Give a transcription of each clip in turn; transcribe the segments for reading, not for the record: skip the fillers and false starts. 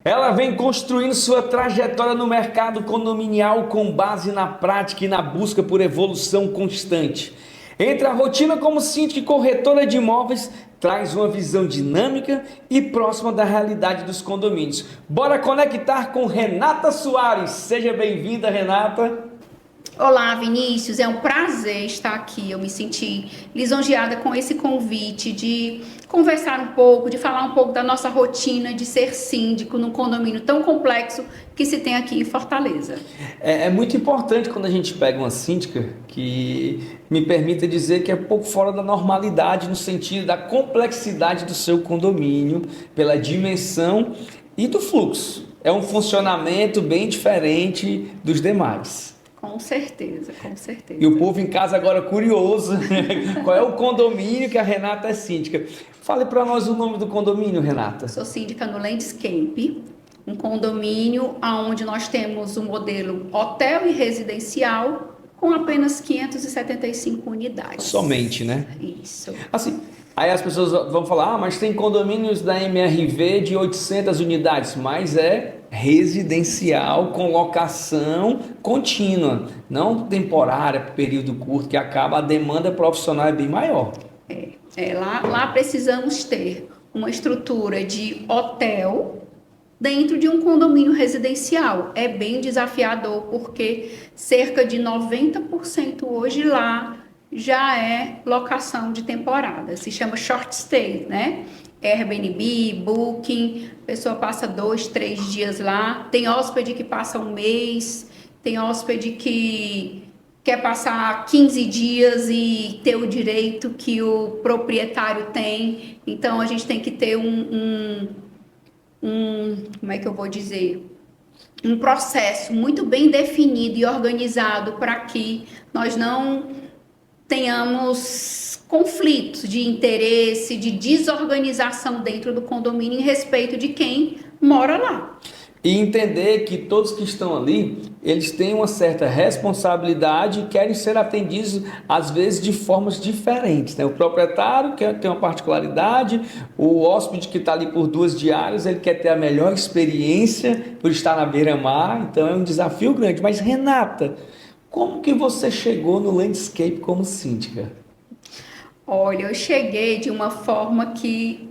Ela vem construindo sua trajetória no mercado condominial com base na prática e na busca por evolução constante. Entre a rotina como síndica e corretora de imóveis, traz uma visão dinâmica e próxima da realidade dos condomínios. Bora conectar com Renata Soares. Seja bem-vinda, Renata. Olá, Vinícius, é um prazer estar aqui. Eu me senti lisonjeada com esse convite de conversar um pouco, de falar um pouco da nossa rotina de ser síndico num condomínio tão complexo que se tem aqui em Fortaleza. É muito importante quando a gente pega uma síndica que me permita dizer que é um pouco fora da normalidade no sentido da complexidade do seu condomínio, pela dimensão e do fluxo. É um funcionamento bem diferente dos demais. Com certeza, com E o certeza. povo em casa agora curioso, qual é o condomínio que a Renata é síndica? Fale para nós o nome do condomínio, Renata. Sou síndica no Landscape, um condomínio onde nós temos um modelo hotel e residencial com apenas 575 unidades. Somente, né? Isso. Assim, aí as pessoas vão falar, mas tem condomínios da MRV de 800 unidades, mas é residencial com locação contínua, não temporária, período curto, que acaba a demanda profissional é bem maior. Lá precisamos ter uma estrutura de hotel dentro de um condomínio residencial. É bem desafiador, porque cerca de 90% hoje lá já é locação de temporada. Se chama short stay, né? Airbnb, Booking, a pessoa passa 2, 3 dias lá. Tem hóspede que passa um mês, tem hóspede que quer passar 15 dias e ter o direito que o proprietário tem. Então a gente tem que ter como é que eu vou dizer? Um processo muito bem definido e organizado para que nós não tenhamos conflitos de interesse, de desorganização dentro do condomínio em respeito de quem mora lá. E entender que todos que estão ali, eles têm uma certa responsabilidade e querem ser atendidos, às vezes, de formas diferentes, né? O proprietário quer ter uma particularidade, o hóspede que está ali por 2 diárias, ele quer ter a melhor experiência por estar na beira-mar, então é um desafio grande. Mas, Renata, como que você chegou no Landscape como síndica? Olha, eu cheguei de uma forma que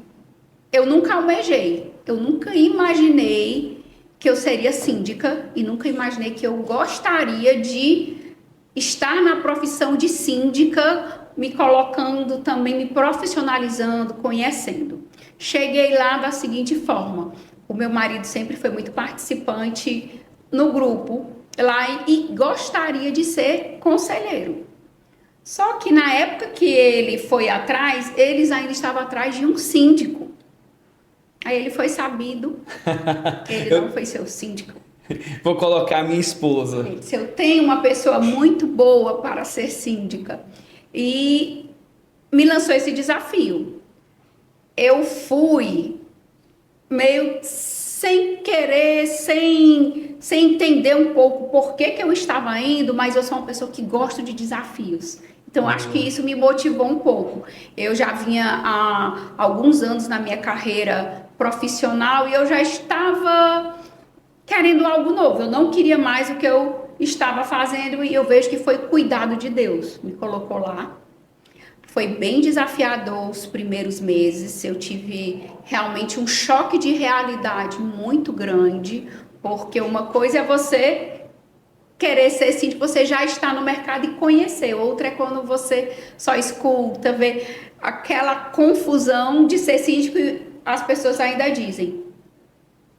eu nunca almejei, eu nunca imaginei que eu seria síndica e nunca imaginei que eu gostaria de estar na profissão de síndica, me colocando também, me profissionalizando, conhecendo. Cheguei lá da seguinte forma: o meu marido sempre foi muito participante no grupo lá e gostaria de ser conselheiro. Só que na época que ele foi atrás, eles ainda estavam atrás de um síndico. Aí ele foi sabido, ele não Eu foi seu síndico. vou colocar minha esposa. Ele disse: eu tenho uma pessoa muito boa para ser síndica. E me lançou esse desafio. Eu fui meio sem querer, sem entender um pouco por que eu estava indo, mas eu sou uma pessoa que gosto de desafios. Então, acho que isso me motivou um pouco. Eu já vinha há alguns anos na minha carreira profissional e eu já estava querendo algo novo. Eu não queria mais o que eu estava fazendo e eu vejo que foi cuidado de Deus. Me colocou lá. Foi bem desafiador os primeiros meses. Eu tive realmente um choque de realidade muito grande, porque uma coisa é você querer ser síndico, você já está no mercado e conhecer. Outra é quando você só escuta, vê aquela confusão de ser síndico e as pessoas ainda dizem: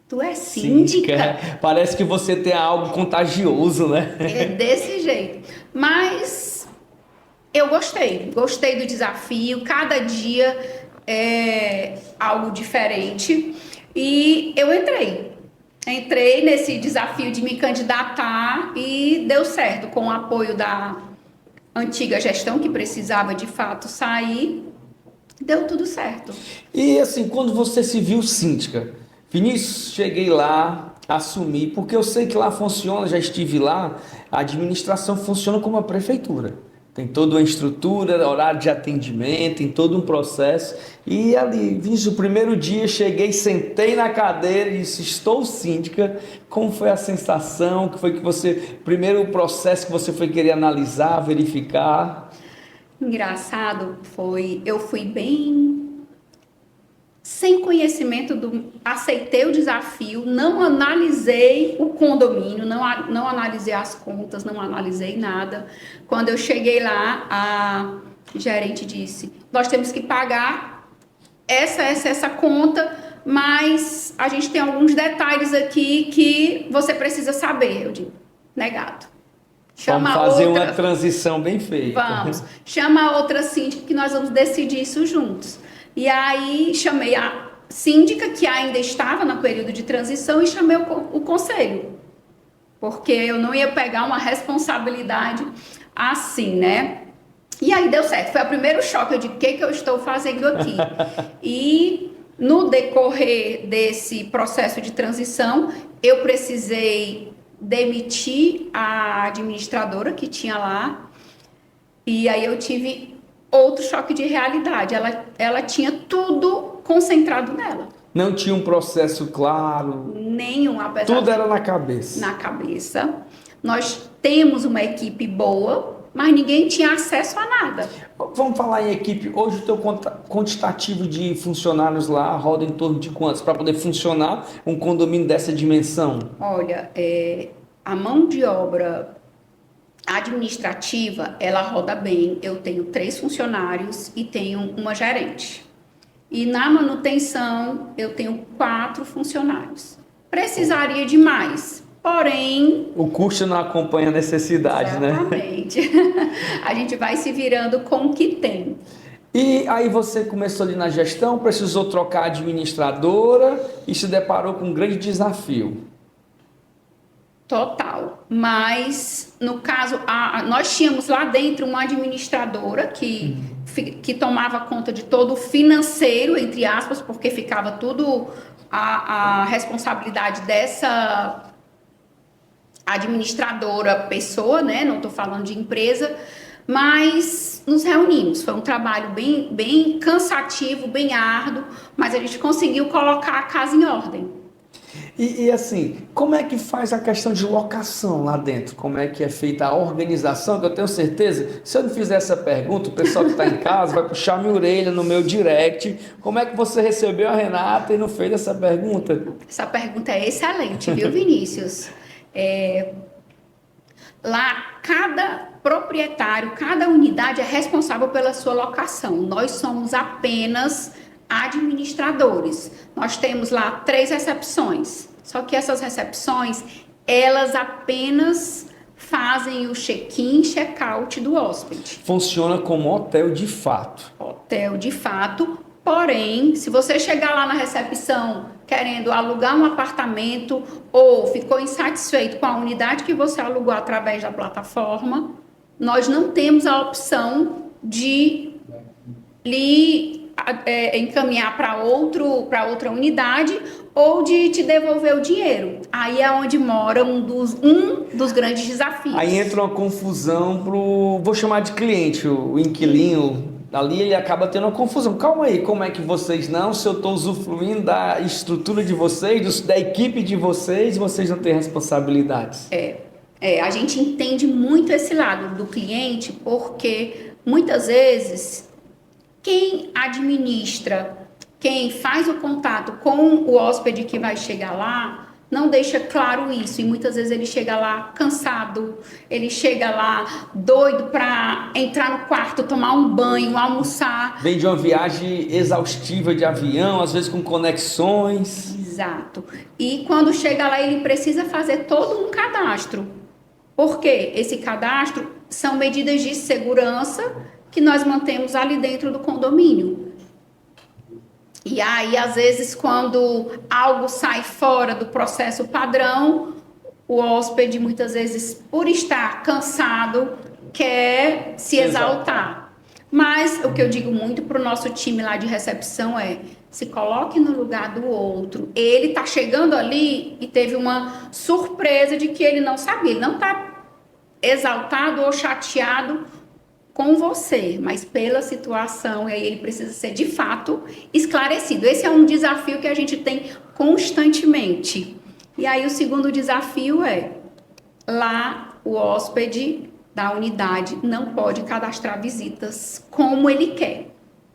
tu é síndica? Parece que você tem algo contagioso, né? É desse jeito. Mas eu gostei do desafio. Cada dia é algo diferente. E eu entrei nesse desafio de me candidatar e deu certo, com o apoio da antiga gestão, que precisava de fato sair, deu tudo certo. E assim, quando você se viu síndica, Vinícius, cheguei lá, assumi, porque eu sei que lá funciona, já estive lá, a administração funciona como a prefeitura. Tem toda uma estrutura, horário de atendimento, tem todo um processo. E ali, o primeiro dia, cheguei, sentei na cadeira e disse, estou síndica. Como foi a sensação? Que foi que você, primeiro processo que você foi querer analisar, verificar? Engraçado eu fui bem sem conhecimento aceitei o desafio, não analisei o condomínio, não analisei as contas, não analisei nada. Quando eu cheguei lá, a gerente disse, nós temos que pagar essa conta, mas a gente tem alguns detalhes aqui que você precisa saber. Eu digo, negado. Vamos fazer uma transição bem feita. Vamos, chama a outra síndica que nós vamos decidir isso juntos. E aí chamei a síndica, que ainda estava no período de transição, e chamei o conselho. Porque eu não ia pegar uma responsabilidade assim, né? E aí deu certo. Foi o primeiro choque. Eu disse, o que eu estou fazendo aqui? E no decorrer desse processo de transição, eu precisei demitir a administradora que tinha lá. E aí eu tive outro choque de realidade. Ela tinha tudo concentrado nela. Não tinha um processo claro? Nenhum, apesar tudo era na cabeça. Na cabeça. Nós temos uma equipe boa, mas ninguém tinha acesso a nada. Vamos falar em equipe. Hoje o teu quantitativo de funcionários lá roda em torno de quantos? Para poder funcionar um condomínio dessa dimensão? Olha, a mão de obra administrativa, ela roda bem. Eu tenho 3 funcionários e tenho uma gerente. E na manutenção, eu tenho 4 funcionários. Precisaria de mais, porém... O custo não acompanha a necessidade, exatamente. Né? A gente vai se virando com o que tem. E aí você começou ali na gestão, precisou trocar a administradora e se deparou com um grande desafio. Total, mas no caso, nós tínhamos lá dentro uma administradora que tomava conta de todo o financeiro, entre aspas, porque ficava tudo a responsabilidade dessa administradora pessoa, né? Não estou falando de empresa, mas nos reunimos. Foi um trabalho bem cansativo, bem árduo, mas a gente conseguiu colocar a casa em ordem. E assim, como é que faz a questão de locação lá dentro? Como é que é feita a organização? Que eu tenho certeza, se eu não fizer essa pergunta, o pessoal que está em casa vai puxar minha orelha no meu direct. Como é que você recebeu a Renata e não fez essa pergunta? Essa pergunta é excelente, viu, Vinícius? Lá, cada proprietário, cada unidade é responsável pela sua locação. Nós somos apenas administradores. Nós temos lá 3 recepções. Só que essas recepções, elas apenas fazem o check-in, check-out do hóspede. Funciona como hotel de fato. Hotel de fato. Porém, se você chegar lá na recepção querendo alugar um apartamento ou ficou insatisfeito com a unidade que você alugou através da plataforma, nós não temos a opção de lhe encaminhar para outra unidade ou de te devolver o dinheiro. Aí é onde mora um dos grandes desafios. Aí entra uma confusão vou chamar de cliente, o inquilino. Ali ele acaba tendo uma confusão. Calma aí, como é que vocês não? Se eu estou usufruindo da estrutura de vocês, da equipe de vocês não têm responsabilidades. A gente entende muito esse lado do cliente, porque muitas vezes quem administra, quem faz o contato com o hóspede que vai chegar lá, não deixa claro isso. E muitas vezes ele chega lá cansado, ele chega lá doido para entrar no quarto, tomar um banho, almoçar. Vem de uma viagem exaustiva de avião, às vezes com conexões. Exato. E quando chega lá, ele precisa fazer todo um cadastro. Por quê? Esse cadastro são medidas de segurança que nós mantemos ali dentro do condomínio. E aí, às vezes, quando algo sai fora do processo padrão, o hóspede, muitas vezes, por estar cansado, quer se exaltar. Mas o que eu digo muito para o nosso time lá de recepção é: se coloque no lugar do outro. Ele está chegando ali e teve uma surpresa de que ele não sabia. Ele não está exaltado ou chateado com você, mas pela situação, e aí ele precisa ser de fato esclarecido. Esse é um desafio que a gente tem constantemente. E aí o segundo desafio é, lá o hóspede da unidade não pode cadastrar visitas como ele quer.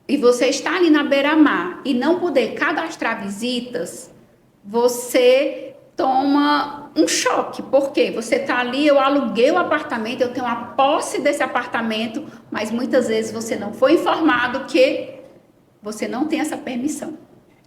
E você está ali na beira-mar e não poder cadastrar visitas, você toma um choque, porque você está ali, eu aluguei o apartamento, eu tenho a posse desse apartamento, mas muitas vezes você não foi informado que você não tem essa permissão.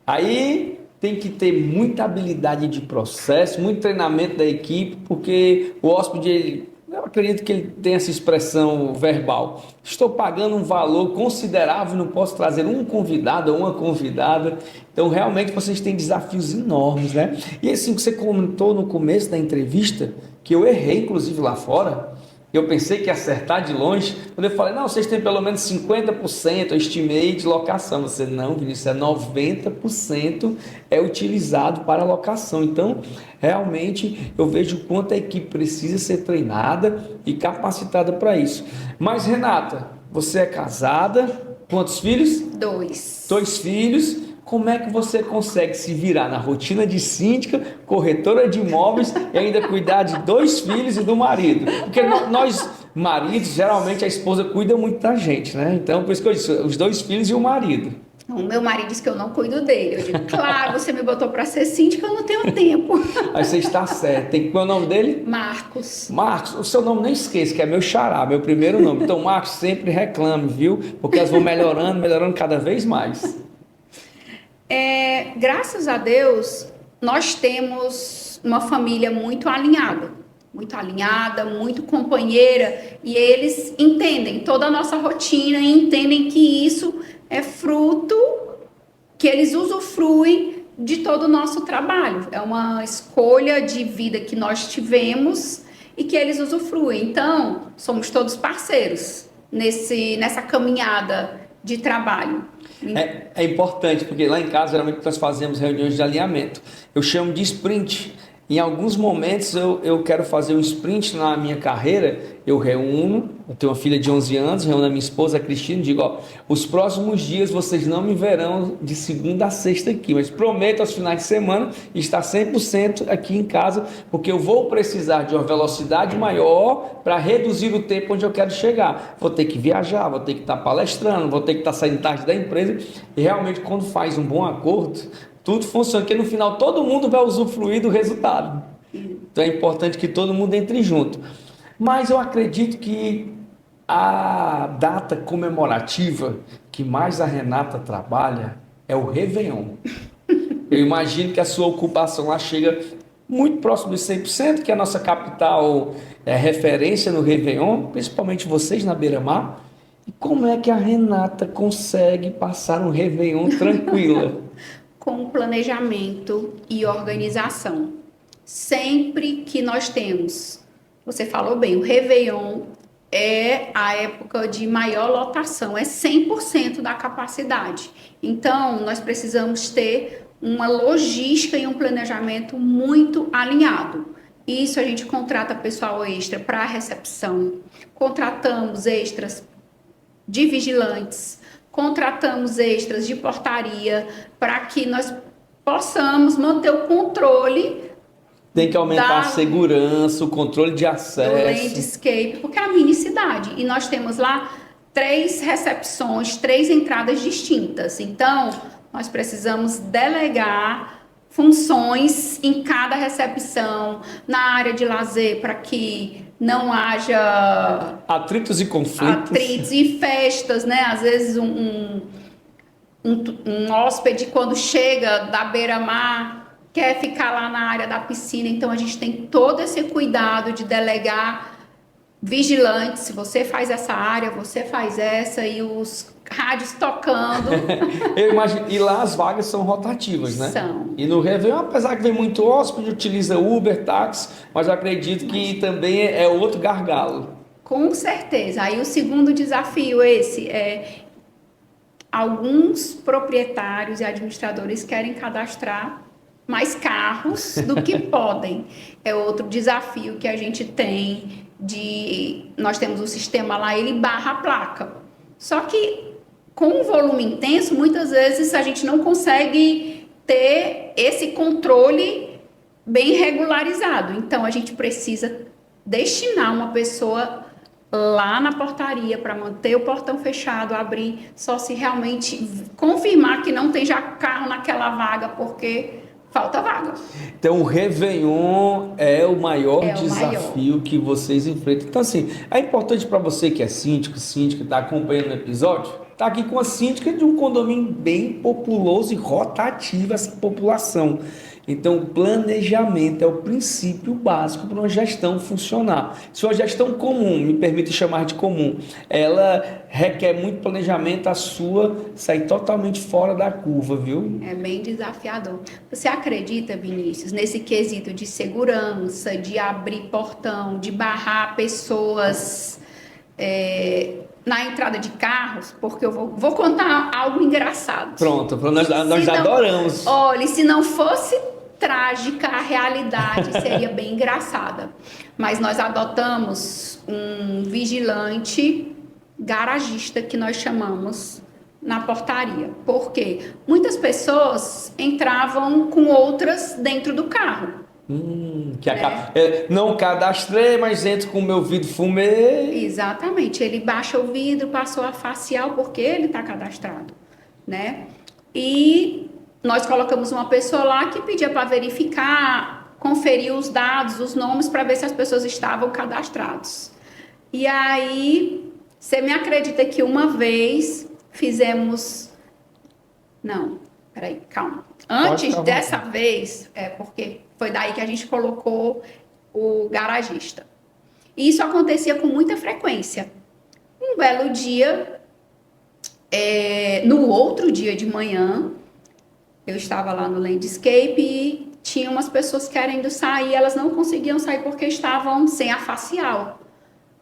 Aí tem que ter muita habilidade de processo, muito treinamento da equipe, porque o hóspede, eu acredito que ele tem essa expressão verbal. Estou pagando um valor considerável, não posso trazer um convidado ou uma convidada. Então, realmente, vocês têm desafios enormes, né? E assim, que você comentou no começo da entrevista, que eu errei, inclusive, lá fora. Eu pensei que ia acertar de longe. Quando eu falei, não, vocês têm pelo menos 50%, eu estimei de locação. Você, não, Vinícius, 90% é utilizado para locação. Então, realmente, eu vejo o quanto a equipe precisa ser treinada e capacitada para isso. Mas, Renata, você é casada, quantos filhos? 2. 2 filhos. Como é que você consegue se virar na rotina de síndica, corretora de imóveis e ainda cuidar de 2 filhos e do marido? Porque nós, maridos, geralmente a esposa cuida muito da gente, né? Então, por isso que eu disse, os 2 filhos e o marido. O meu marido diz que eu não cuido dele. Eu digo, claro, você me botou para ser síndica, eu não tenho tempo. Aí você está certo. Tem que qual é o nome dele? Marcos. Marcos, o seu nome nem esqueça, que é meu xará, meu primeiro nome. Então, Marcos, sempre reclame, viu? Porque elas vão melhorando cada vez mais. Graças a Deus, nós temos uma família muito alinhada, muito companheira, e eles entendem toda a nossa rotina e entendem que isso é fruto, que eles usufruem de todo o nosso trabalho. É uma escolha de vida que nós tivemos e que eles usufruem. Então, somos todos parceiros nessa caminhada de trabalho. É importante, porque lá em casa, geralmente, nós fazemos reuniões de alinhamento. Eu chamo de sprint. Em alguns momentos, eu quero fazer um sprint na minha carreira. Eu tenho uma filha de 11 anos, reúno a minha esposa, a Cristina, e digo, ó, os próximos dias vocês não me verão de segunda a sexta aqui, mas prometo aos finais de semana estar 100% aqui em casa, porque eu vou precisar de uma velocidade maior para reduzir o tempo onde eu quero chegar. Vou ter que viajar, vou ter que estar palestrando, vou ter que estar saindo tarde da empresa, e realmente quando faz um bom acordo, tudo funciona, porque no final todo mundo vai usufruir do resultado. Então é importante que todo mundo entre junto. Mas eu acredito que a data comemorativa que mais a Renata trabalha é o Réveillon. Eu imagino que a sua ocupação lá chega muito próximo de 100%, que a nossa capital é referência no Réveillon, principalmente vocês na Beira-Mar. E como é que a Renata consegue passar um Réveillon tranquila? Com planejamento e organização. Sempre que nós temos, você falou bem, o Réveillon é a época de maior lotação, é 100% da capacidade. Então, nós precisamos ter uma logística e um planejamento muito alinhado. Isso a gente contrata pessoal extra para a recepção, contratamos extras de vigilantes, contratamos extras de portaria para que nós possamos manter o controle. Tem que aumentar a segurança, o controle de acesso. Do landscape, porque é a mini cidade. E nós temos lá 3 recepções, 3 entradas distintas. Então, nós precisamos delegar funções em cada recepção, na área de lazer, para que não haja atritos e conflitos. Atritos e festas, né? Às vezes um hóspede, quando chega da beira-mar, quer ficar lá na área da piscina. Então, a gente tem todo esse cuidado de delegar vigilantes. Se você faz essa área, você faz essa, e os rádios tocando. Eu imagino, e lá as vagas são rotativas, né? São. E no Réveillon, apesar que vem muito hóspede, utiliza Uber, táxi, mas eu acredito que também é outro gargalo. Com certeza. Aí o segundo desafio alguns proprietários e administradores querem cadastrar mais carros do que podem. É outro desafio que a gente tem nós temos um sistema lá, ele barra a placa. Só que com um volume intenso, muitas vezes a gente não consegue ter esse controle bem regularizado. Então a gente precisa destinar uma pessoa lá na portaria para manter o portão fechado, abrir, só se realmente confirmar que não tem já carro naquela vaga, porque falta vaga. Então, o Réveillon é o maior desafio que vocês enfrentam. Então, assim, é importante para você que é síndico, síndica, está acompanhando o episódio, está aqui com a síndica de um condomínio bem populoso e rotativo essa população. Então, o planejamento é o princípio básico para uma gestão funcionar. Se uma gestão comum, me permite chamar de comum, ela requer muito planejamento, a sua sai totalmente fora da curva, viu? É bem desafiador. Você acredita, Vinícius, nesse quesito de segurança, de abrir portão, de barrar pessoas na entrada de carros? Porque eu vou contar algo engraçado. Pronto, nós adoramos. Olha, se não fosse trágica, a realidade seria bem engraçada. Mas nós adotamos um vigilante garagista, que nós chamamos, na portaria. Por quê? Muitas pessoas entravam com outras dentro do carro. Não cadastrei, mas entro com o meu vidro fumê. Exatamente. Ele baixa o vidro, passou a facial, porque ele está cadastrado, né? E nós colocamos uma pessoa lá que pedia para verificar, conferir os dados, os nomes, para ver se as pessoas estavam cadastrados. E aí, você me acredita que uma vez fizemos... Não, peraí, calma. Antes dessa vez, porque foi daí que a gente colocou o garagista. E isso acontecia com muita frequência. Um belo dia, no outro dia de manhã, eu estava lá no landscape e tinha umas pessoas querendo sair, elas não conseguiam sair porque estavam sem a facial.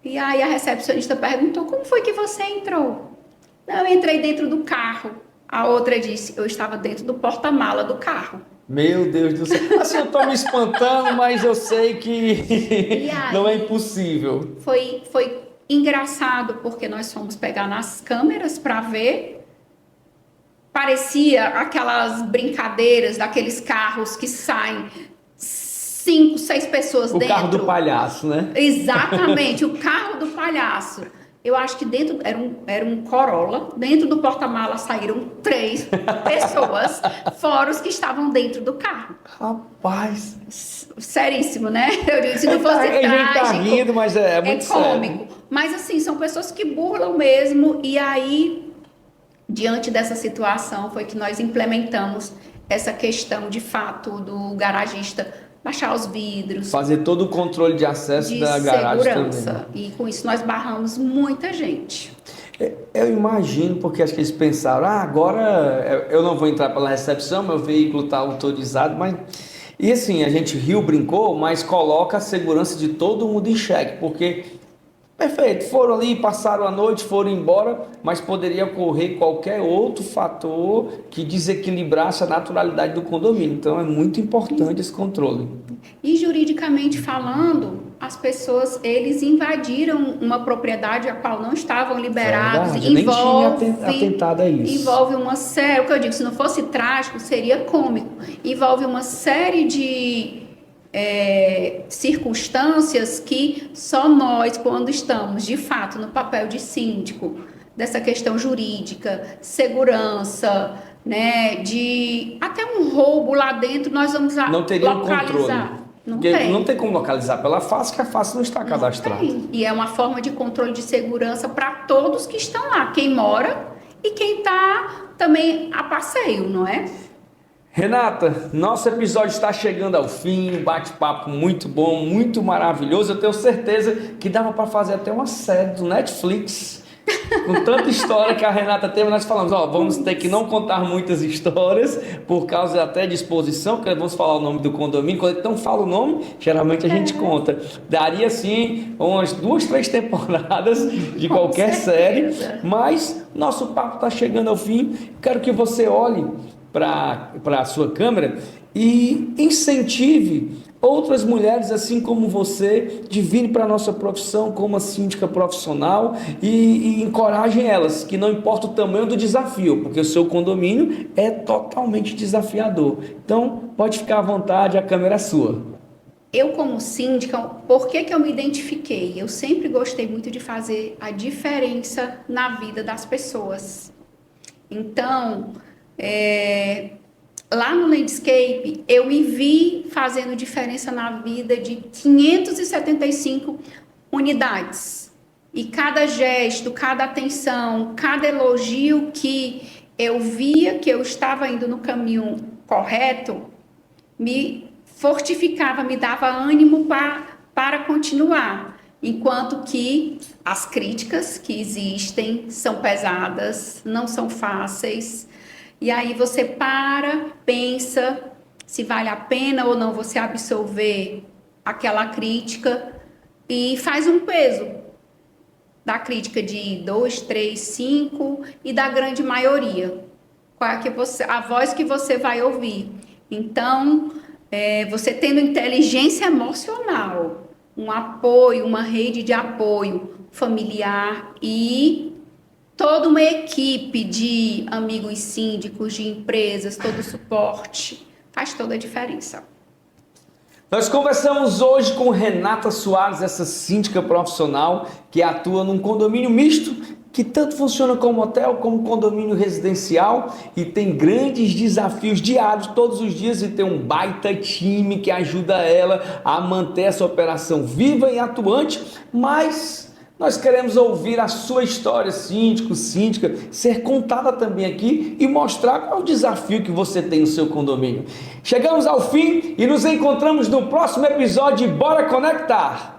E aí a recepcionista perguntou: como foi que você entrou? Não, eu entrei dentro do carro. A outra disse: eu estava dentro do porta-mala do carro. Meu Deus do céu. Assim, eu tô me espantando, mas eu sei que aí, não é impossível. Foi engraçado, porque nós fomos pegar nas câmeras para ver. Parecia aquelas brincadeiras daqueles carros que saem 5, 6 pessoas dentro. O carro do palhaço, né? Exatamente, o carro do palhaço. Eu acho que dentro era um Corolla. Dentro do porta-mala saíram 3 pessoas, fora os que estavam dentro do carro. Rapaz. Seríssimo, né? Eu digo, se não fosse trágico, a gente tá rindo, mas é muito cômico. Sério. Mas assim, são pessoas que burlam mesmo. E aí, diante dessa situação, foi que nós implementamos essa questão, de fato, do garagista baixar os vidros. Fazer todo o controle de acesso da garagem segurança. Também. E com isso nós barramos muita gente. Eu imagino, porque acho que eles pensaram, agora eu não vou entrar pela recepção, meu veículo está autorizado, mas... E assim, a gente riu, brincou, mas coloca a segurança de todo mundo em xeque, porque... Perfeito, foram ali, passaram a noite, foram embora, mas poderia ocorrer qualquer outro fator que desequilibrasse a naturalidade do condomínio. Então é muito importante esse controle. E juridicamente falando, as pessoas, eles invadiram uma propriedade a qual não estavam liberados. Eu nem tinha atentado a isso. Envolve uma série, o que eu digo, se não fosse trágico, seria cômico. Envolve uma série de circunstâncias que só nós, quando estamos de fato no papel de síndico, dessa questão jurídica, segurança, né, de até um roubo lá dentro, nós vamos não teria localizar. Controle. Não tem como localizar pela face, que a face não está cadastrada. E é uma forma de controle de segurança para todos que estão lá, quem mora e quem está também a passeio, não é? Renata, nosso episódio está chegando ao fim, um bate-papo muito bom, muito maravilhoso. Eu tenho certeza que dava para fazer até uma série do Netflix, com tanta história que a Renata teve. Nós falamos, vamos ter que não contar muitas histórias, por causa até de exposição, porque vamos falar o nome do condomínio. Quando não fala o nome, geralmente a gente conta. Daria, sim, umas 2, 3 temporadas de qualquer série, mas nosso papo está chegando ao fim. Quero que você olhe para a sua câmera e incentive outras mulheres, assim como você, de virem para a nossa profissão como a síndica profissional e encorajem elas, que não importa o tamanho do desafio, porque o seu condomínio é totalmente desafiador. Então, pode ficar à vontade, a câmera é sua. Eu, como síndica, por que eu me identifiquei? Eu sempre gostei muito de fazer a diferença na vida das pessoas. Então, lá no Landscape, eu me vi fazendo diferença na vida de 575 unidades. E cada gesto, cada atenção, cada elogio que eu via que eu estava indo no caminho correto, me fortificava, me dava ânimo para continuar. Enquanto que as críticas que existem são pesadas, não são fáceis. E aí você pensa se vale a pena ou não você absorver aquela crítica e faz um peso da crítica de 2, 3, 5 e da grande maioria. Qual é a voz que você vai ouvir? Então, você tendo inteligência emocional, um apoio, uma rede de apoio familiar e toda uma equipe de amigos síndicos, de empresas, todo o suporte, faz toda a diferença. Nós conversamos hoje com Renata Soares, essa síndica profissional que atua num condomínio misto, que tanto funciona como hotel, como condomínio residencial e tem grandes desafios diários, todos os dias, e tem um baita time que ajuda ela a manter essa operação viva e atuante, mas nós queremos ouvir a sua história, síndico, síndica, ser contada também aqui e mostrar qual é o desafio que você tem no seu condomínio. Chegamos ao fim e nos encontramos no próximo episódio de Bora Conectar!